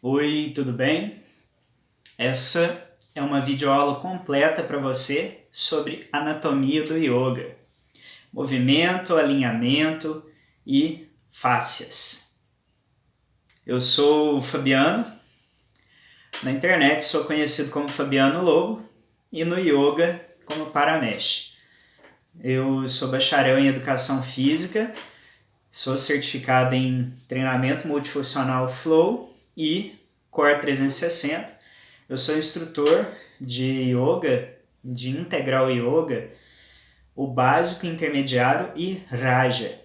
Oi, tudo bem? Essa é uma videoaula completa para você sobre anatomia do yoga, movimento, alinhamento e fáscias. Eu sou o Fabiano, na internet sou conhecido como Fabiano Lobo e no yoga como Paramesh. Eu sou bacharel em educação física, sou certificado em treinamento multifuncional Flow e Core 360. Eu sou instrutor de yoga, de integral yoga, o básico, intermediário e Raja.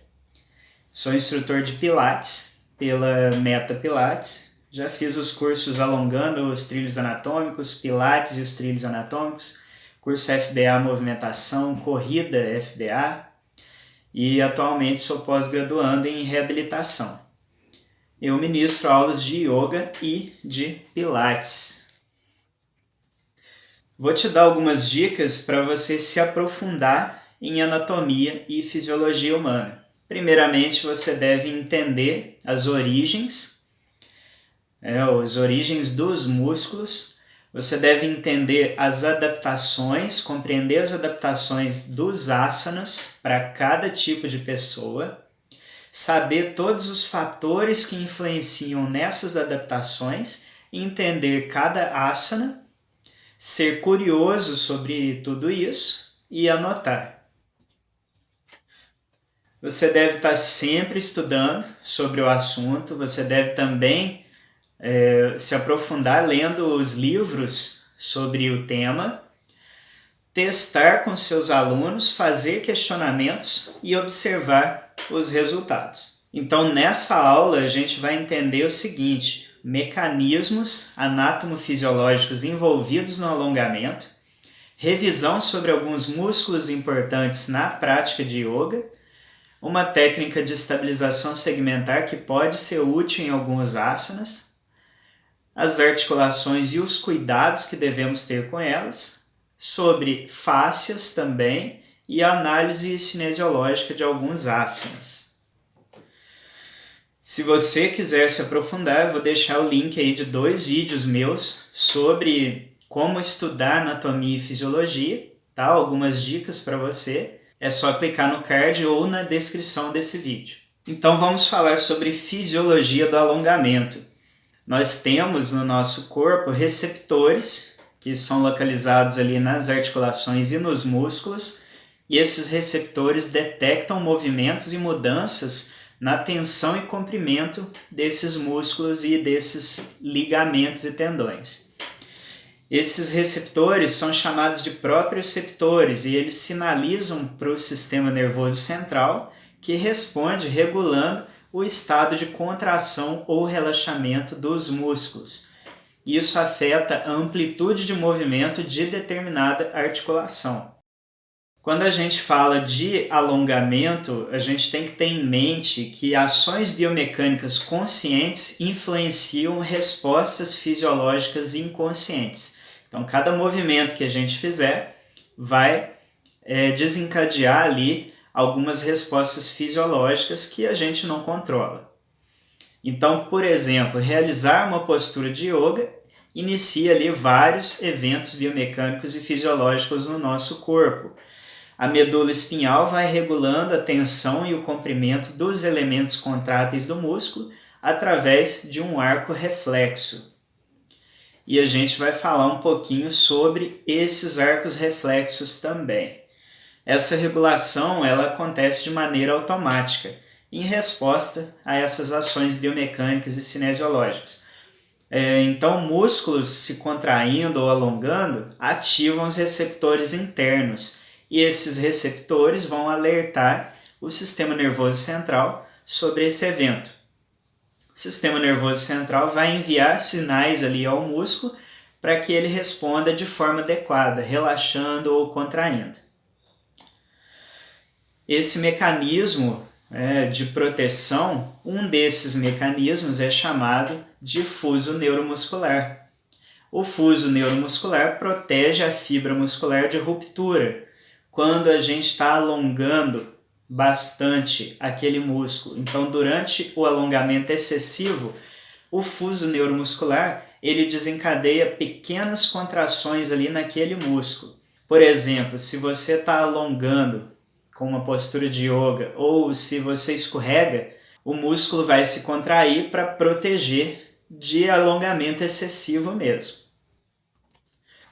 Sou instrutor de Pilates pela Meta Pilates. Já fiz os cursos alongando os trilhos anatômicos, Pilates e os trilhos anatômicos, curso FBA Movimentação, Corrida FBA, e atualmente sou pós-graduando em reabilitação. Eu ministro aulas de yoga e de Pilates. Vou te dar algumas dicas para você se aprofundar em anatomia e fisiologia humana. Primeiramente, você deve entender as origens dos músculos. Você deve entender as adaptações, compreender as adaptações dos asanas para cada tipo de pessoa, saber todos os fatores que influenciam nessas adaptações, entender cada asana, ser curioso sobre tudo isso e anotar. Você deve estar sempre estudando sobre o assunto, você deve também se aprofundar lendo os livros sobre o tema, testar com seus alunos, fazer questionamentos e observar os resultados. Então, nessa aula, a gente vai entender o seguinte: mecanismos anatomofisiológicos envolvidos no alongamento, revisão sobre alguns músculos importantes na prática de yoga, uma técnica de estabilização segmentar que pode ser útil em alguns asanas, as articulações e os cuidados que devemos ter com elas, sobre fáscias também e a análise cinesiológica de alguns asanas. Se você quiser se aprofundar, eu vou deixar o link aí de 2 vídeos meus sobre como estudar anatomia e fisiologia, tá? Algumas dicas para você. É só clicar no card ou na descrição desse vídeo. Então vamos falar sobre fisiologia do alongamento. Nós temos no nosso corpo receptores que são localizados ali nas articulações e nos músculos, e esses receptores detectam movimentos e mudanças na tensão e comprimento desses músculos e desses ligamentos e tendões. Esses receptores são chamados de proprioceptores e eles sinalizam para o sistema nervoso central, que responde regulando o estado de contração ou relaxamento dos músculos. Isso afeta a amplitude de movimento de determinada articulação. Quando a gente fala de alongamento, a gente tem que ter em mente que ações biomecânicas conscientes influenciam respostas fisiológicas inconscientes. Então, cada movimento que a gente fizer vai desencadear ali algumas respostas fisiológicas que a gente não controla. Então, por exemplo, realizar uma postura de yoga inicia ali vários eventos biomecânicos e fisiológicos no nosso corpo. A medula espinhal vai regulando a tensão e o comprimento dos elementos contráteis do músculo através de um arco reflexo. E a gente vai falar um pouquinho sobre esses arcos reflexos também. Essa regulação ela acontece de maneira automática, em resposta a essas ações biomecânicas e cinesiológicas. Então, músculos se contraindo ou alongando ativam os receptores internos, e esses receptores vão alertar o sistema nervoso central sobre esse evento. O sistema nervoso central vai enviar sinais ali ao músculo para que ele responda de forma adequada, relaxando ou contraindo. Esse mecanismo de proteção, um desses mecanismos é chamado de fuso neuromuscular. O fuso neuromuscular protege a fibra muscular de ruptura quando a gente está alongando bastante aquele músculo. Então, durante o alongamento excessivo, o fuso neuromuscular ele desencadeia pequenas contrações ali naquele músculo. Por exemplo, se você está alongando com uma postura de yoga ou se você escorrega, o músculo vai se contrair para proteger de alongamento excessivo mesmo.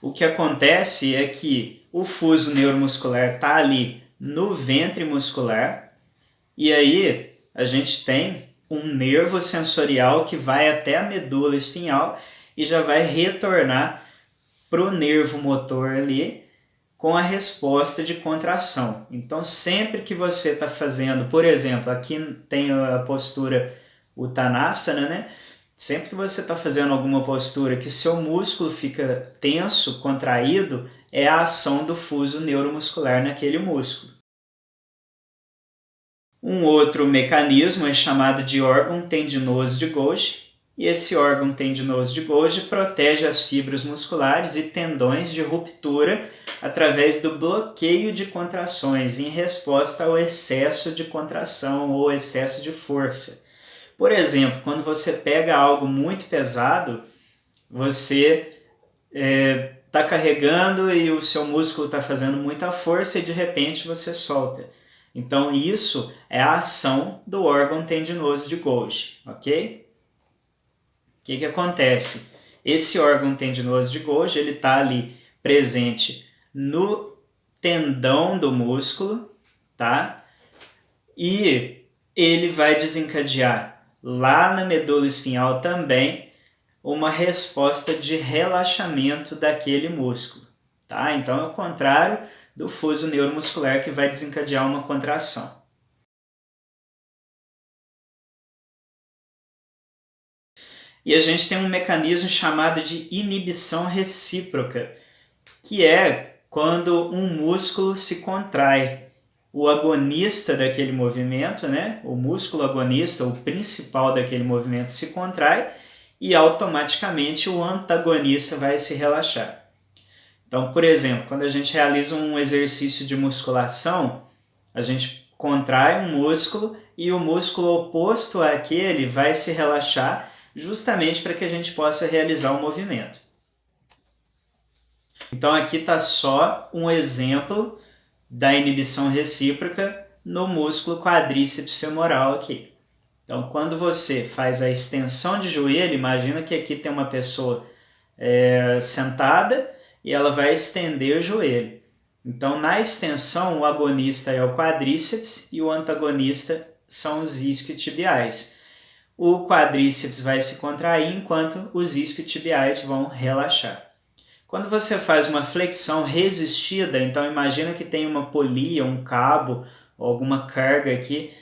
O que acontece é que o fuso neuromuscular está ali no ventre muscular e aí a gente tem um nervo sensorial que vai até a medula espinhal e já vai retornar para o nervo motor ali com a resposta de contração. Então, sempre que você está fazendo, por exemplo, aqui tem a postura Uttanasana, né? Sempre que você está fazendo alguma postura que seu músculo fica tenso, contraído, é a ação do fuso neuromuscular naquele músculo. Um outro mecanismo é chamado de órgão tendinoso de Golgi, e esse órgão tendinoso de Golgi protege as fibras musculares e tendões de ruptura através do bloqueio de contrações em resposta ao excesso de contração ou excesso de força. Por exemplo, quando você pega algo muito pesado, você está carregando e o seu músculo está fazendo muita força e de repente você solta. Então isso é a ação do órgão tendinoso de Golgi, ok? O que acontece? Esse órgão tendinoso de Golgi ele está ali presente no tendão do músculo, tá? E ele vai desencadear lá na medula espinhal também uma resposta de relaxamento daquele músculo, tá? Então é o contrário do fuso neuromuscular que vai desencadear uma contração. E a gente tem um mecanismo chamado de inibição recíproca, que é quando um músculo se contrai. O agonista daquele movimento, né? O músculo agonista, o principal daquele movimento, se contrai e automaticamente o antagonista vai se relaxar. Então, por exemplo, quando a gente realiza um exercício de musculação, a gente contrai um músculo e o músculo oposto àquele vai se relaxar justamente para que a gente possa realizar o movimento. Então aqui está só um exemplo da inibição recíproca no músculo quadríceps femoral aqui. Então quando você faz a extensão de joelho, imagina que aqui tem uma pessoa sentada e ela vai estender o joelho. Então na extensão o agonista é o quadríceps e o antagonista são os isquiotibiais. O quadríceps vai se contrair enquanto os isquiotibiais vão relaxar. Quando você faz uma flexão resistida, então imagina que tem uma polia, um cabo ou alguma carga aqui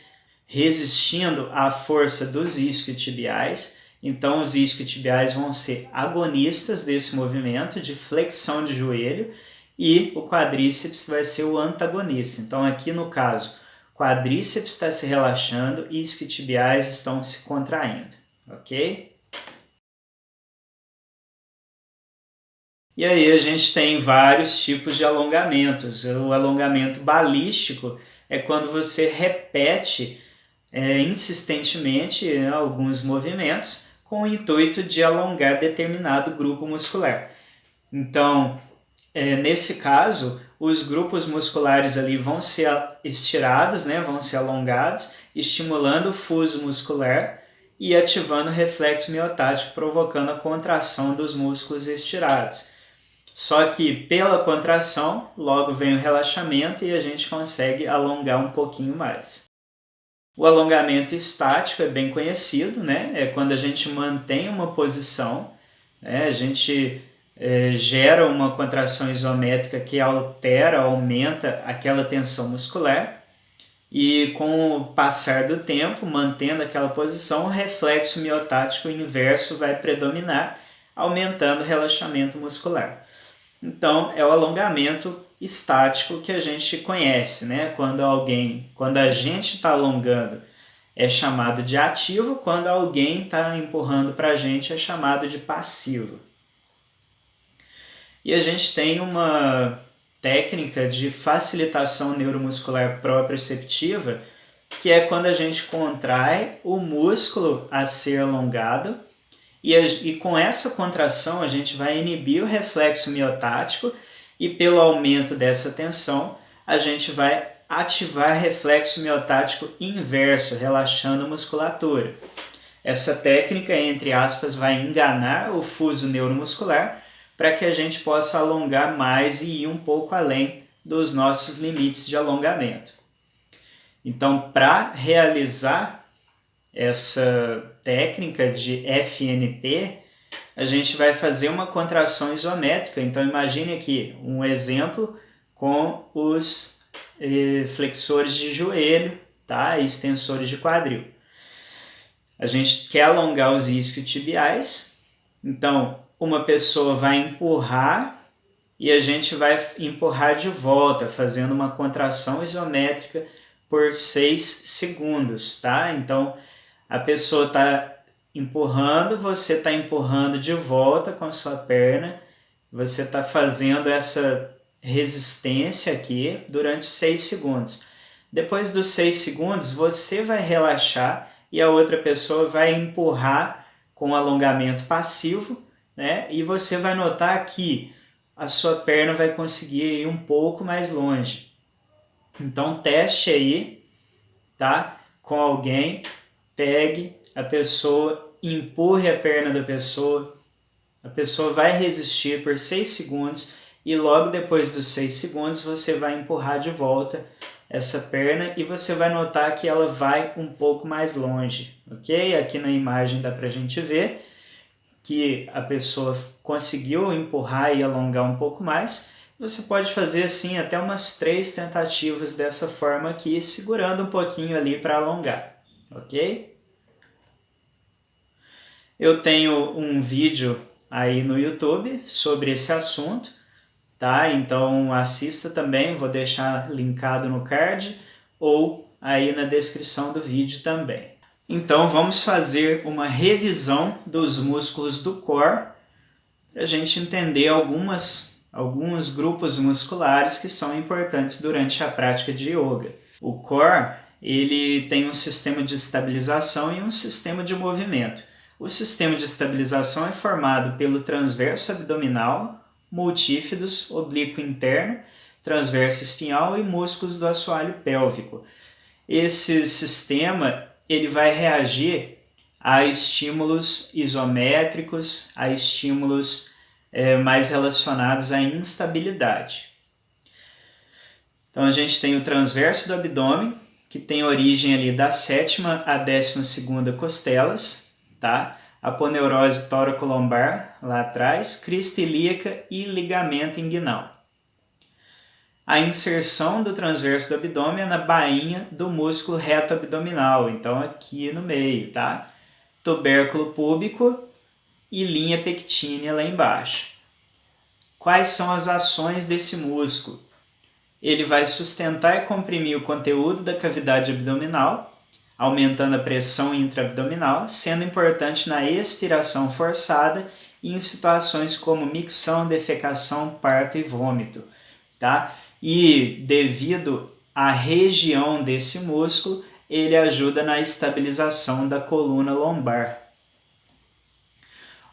resistindo à força dos isquiotibiais. Então os isquiotibiais vão ser agonistas desse movimento de flexão de joelho e o quadríceps vai ser o antagonista. Então aqui no caso, quadríceps está se relaxando e isquiotibiais estão se contraindo, ok? E aí a gente tem vários tipos de alongamentos. O alongamento balístico é quando você repete insistentemente alguns movimentos com o intuito de alongar determinado grupo muscular. Então, nesse caso, os grupos musculares ali vão ser estirados, né, vão ser alongados, estimulando o fuso muscular e ativando o reflexo miotático, provocando a contração dos músculos estirados. Só que pela contração, logo vem o relaxamento e a gente consegue alongar um pouquinho mais. O alongamento estático é bem conhecido, né? É quando a gente mantém uma posição, né? A gente gera uma contração isométrica que altera, aumenta aquela tensão muscular e com o passar do tempo, mantendo aquela posição, o reflexo miotático inverso vai predominar, aumentando o relaxamento muscular. Então, é o alongamento estático que a gente conhece, né? Quando a gente está alongando, é chamado de ativo, quando alguém está empurrando para a gente, é chamado de passivo. E a gente tem uma técnica de facilitação neuromuscular proprioceptiva, que é quando a gente contrai o músculo a ser alongado E com essa contração a gente vai inibir o reflexo miotático e pelo aumento dessa tensão a gente vai ativar reflexo miotático inverso, relaxando a musculatura. Essa técnica, entre aspas, vai enganar o fuso neuromuscular para que a gente possa alongar mais e ir um pouco além dos nossos limites de alongamento. Então, para realizar essa técnica de FNP, a gente vai fazer uma contração isométrica. Então, imagine aqui um exemplo com os flexores de joelho, tá? E extensores de quadril. A gente quer alongar os isquiotibiais, então uma pessoa vai empurrar e a gente vai empurrar de volta, fazendo uma contração isométrica por 6 segundos, tá? Então a pessoa está empurrando, você está empurrando de volta com a sua perna, você está fazendo essa resistência aqui durante 6 segundos. Depois dos 6 segundos, você vai relaxar e a outra pessoa vai empurrar com alongamento passivo, né? E você vai notar que a sua perna vai conseguir ir um pouco mais longe. Então teste aí, tá? Com alguém, pegue a pessoa, empurre a perna da pessoa, a pessoa vai resistir por 6 segundos e logo depois dos 6 segundos você vai empurrar de volta essa perna e você vai notar que ela vai um pouco mais longe, ok? Aqui na imagem dá pra gente ver que a pessoa conseguiu empurrar e alongar um pouco mais. Você pode fazer assim até umas 3 tentativas dessa forma aqui, segurando um pouquinho ali para alongar, ok? Eu tenho um vídeo aí no YouTube sobre esse assunto, tá? Então assista também, vou deixar linkado no card ou aí na descrição do vídeo também. Então vamos fazer uma revisão dos músculos do core para a gente entender alguns grupos musculares que são importantes durante a prática de yoga. O core, ele tem um sistema de estabilização e um sistema de movimento. O sistema de estabilização é formado pelo transverso abdominal, multífidos, oblíquo interno, transverso espinhal e músculos do assoalho pélvico. Esse sistema ele vai reagir a estímulos isométricos, a estímulos mais relacionados à instabilidade. Então a gente tem o transverso do abdômen, que tem origem ali da 7ª à 12ª costelas, tá? Aponeurose tóraco-lombar lá atrás, crista ilíaca e ligamento inguinal. A inserção do transverso do abdômen é na bainha do músculo reto abdominal, então aqui no meio, tá? Tubérculo púbico e linha pectínea lá embaixo. Quais são as ações desse músculo? Ele vai sustentar e comprimir o conteúdo da cavidade abdominal, aumentando a pressão intraabdominal, sendo importante na expiração forçada e em situações como micção, defecação, parto e vômito, tá? E devido à região desse músculo, ele ajuda na estabilização da coluna lombar.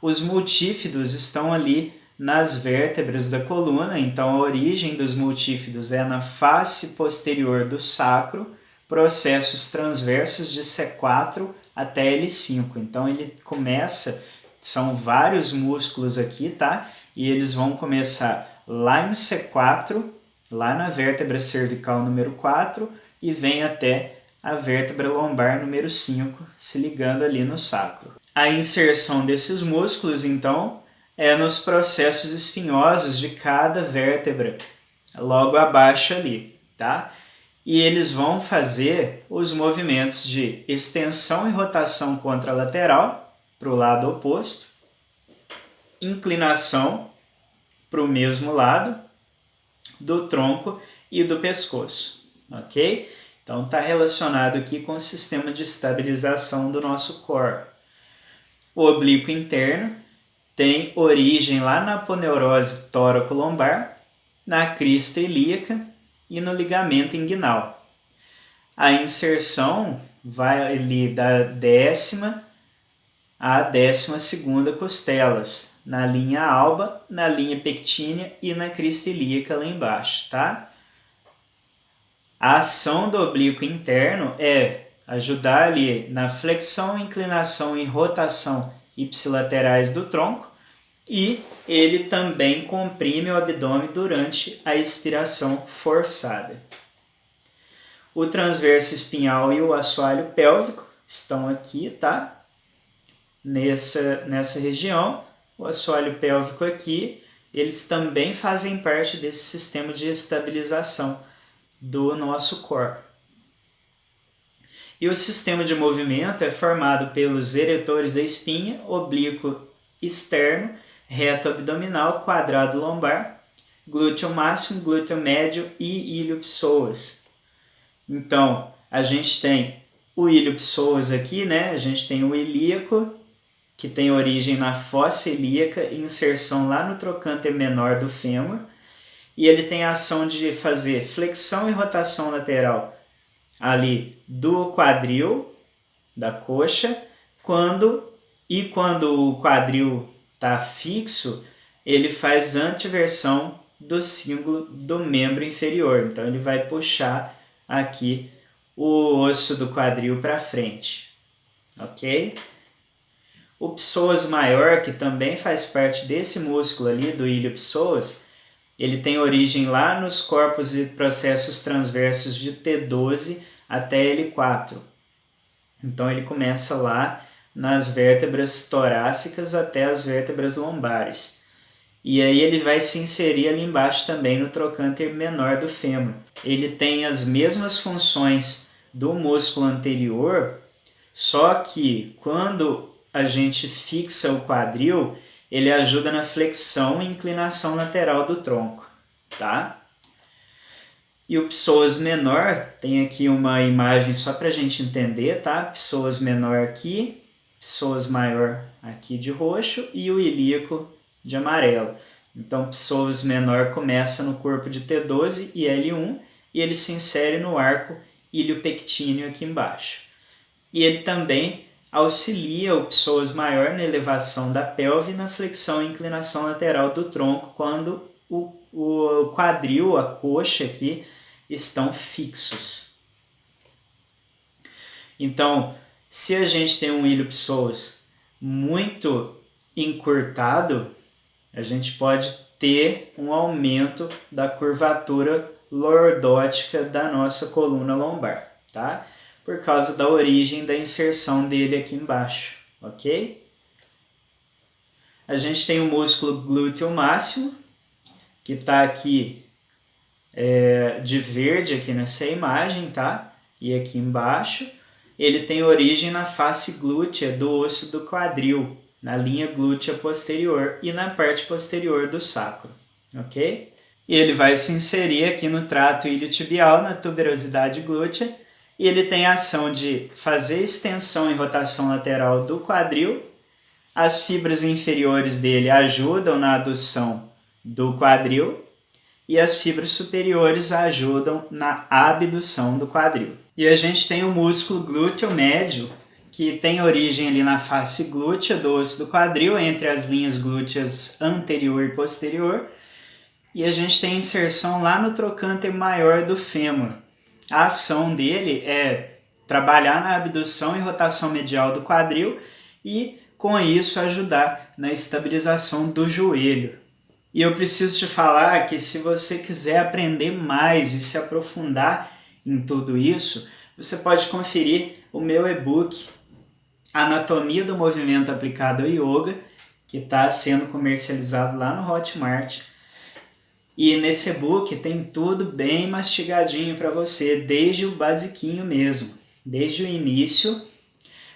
Os multífidos estão ali nas vértebras da coluna, então a origem dos multífidos é na face posterior do sacro, processos transversos de C4 até L5. Então ele começa, são vários músculos aqui, tá? E eles vão começar lá em C4, lá na vértebra cervical número 4 e vem até a vértebra lombar número 5, se ligando ali no sacro. A inserção desses músculos, então, é nos processos espinhosos de cada vértebra, logo abaixo ali, tá? E eles vão fazer os movimentos de extensão e rotação contralateral para o lado oposto, inclinação para o mesmo lado do tronco e do pescoço, ok? Então está relacionado aqui com o sistema de estabilização do nosso core. O oblíquo interno tem origem lá na aponeurose tóraco-lombar, na crista ilíaca e no ligamento inguinal. A inserção vai ali da 10ª a 12ª costelas, na linha alba, na linha pectínea e na crista ilíaca lá embaixo, tá? A ação do oblíquo interno é ajudar ali na flexão, inclinação e rotação ipsilaterais do tronco, e ele também comprime o abdômen durante a expiração forçada. O transverso espinhal e o assoalho pélvico estão aqui, tá? Nessa região, o assoalho pélvico aqui, eles também fazem parte desse sistema de estabilização do nosso corpo. E o sistema de movimento é formado pelos eretores da espinha, oblíquo externo, reto abdominal, quadrado lombar, glúteo máximo, glúteo médio e ilho-psoas. Então, a gente tem o ilho-psoas aqui, né? A gente tem o ilíaco, que tem origem na fossa ilíaca e inserção lá no trocânter menor do fêmur, e ele tem a ação de fazer flexão e rotação lateral ali do quadril, da coxa, quando o quadril está fixo, ele faz anteversão do cíngulo do membro inferior. Então ele vai puxar aqui o osso do quadril para frente, ok? O psoas maior, que também faz parte desse músculo ali do ilho-psoas, ele tem origem lá nos corpos e processos transversos de T12 até L4. Então ele começa lá nas vértebras torácicas até as vértebras lombares. E aí ele vai se inserir ali embaixo também no trocânter menor do fêmur. Ele tem as mesmas funções do músculo anterior, só que quando a gente fixa o quadril, ele ajuda na flexão e inclinação lateral do tronco, tá? E o psoas menor, tem aqui uma imagem só para a gente entender, tá? Psoas menor aqui, psoas maior aqui de roxo e o ilíaco de amarelo. Então, psoas menor começa no corpo de T12 e L1 e ele se insere no arco ilho-pectíneo aqui embaixo. E ele também auxilia o psoas maior na elevação da pelve e na flexão e inclinação lateral do tronco quando o quadril, a coxa aqui, estão fixos. Então, se a gente tem um ilho-psoas muito encurtado, a gente pode ter um aumento da curvatura lordótica da nossa coluna lombar, tá? Por causa da origem da inserção dele aqui embaixo, ok? A gente tem o músculo glúteo máximo, que está aqui de verde aqui nessa imagem, tá? E aqui embaixo, ele tem origem na face glútea do osso do quadril, na linha glútea posterior e na parte posterior do sacro, ok? E ele vai se inserir aqui no trato iliotibial, na tuberosidade glútea, e ele tem a ação de fazer extensão e rotação lateral do quadril. As fibras inferiores dele ajudam na adução do quadril e as fibras superiores ajudam na abdução do quadril. E a gente tem o músculo glúteo médio, que tem origem ali na face glútea do osso do quadril, entre as linhas glúteas anterior e posterior, e a gente tem inserção lá no trocânter maior do fêmur. A ação dele é trabalhar na abdução e rotação medial do quadril e, com isso, ajudar na estabilização do joelho. E eu preciso te falar que se você quiser aprender mais e se aprofundar em tudo isso, você pode conferir o meu e-book Anatomia do Movimento Aplicado ao Yoga, que está sendo comercializado lá no Hotmart. E nesse e-book tem tudo bem mastigadinho para você, desde o basiquinho mesmo, desde o início,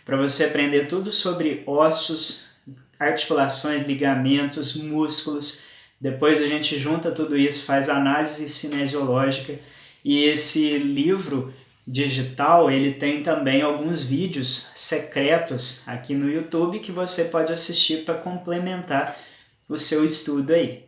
para você aprender tudo sobre ossos, articulações, ligamentos, músculos. Depois a gente junta tudo isso, faz análise cinesiológica, e esse livro digital, ele tem também alguns vídeos secretos aqui no YouTube que você pode assistir para complementar o seu estudo aí.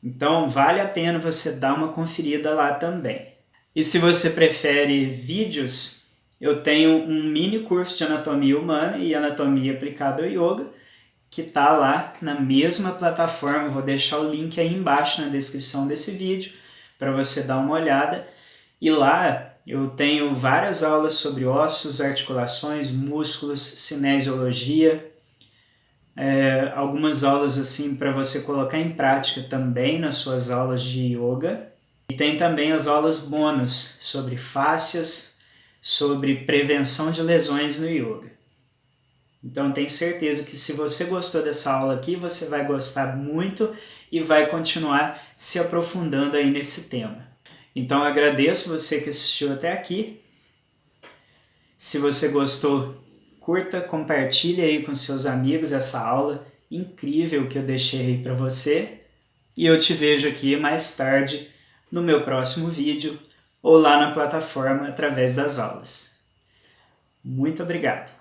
Então, vale a pena você dar uma conferida lá também. E se você prefere vídeos, eu tenho um mini curso de anatomia humana e anatomia aplicada ao yoga, que está lá na mesma plataforma. Vou deixar o link aí embaixo na descrição desse vídeo para você dar uma olhada. E lá eu tenho várias aulas sobre ossos, articulações, músculos, cinesiologia, algumas aulas assim para você colocar em prática também nas suas aulas de yoga. E tem também as aulas bônus sobre fáscias, sobre prevenção de lesões no yoga. Então tenho certeza que se você gostou dessa aula aqui, você vai gostar muito e vai continuar se aprofundando aí nesse tema. Então agradeço você que assistiu até aqui. Se você gostou, curta, compartilhe aí com seus amigos essa aula incrível que eu deixei aí para você. E eu te vejo aqui mais tarde no meu próximo vídeo ou lá na plataforma através das aulas. Muito obrigado!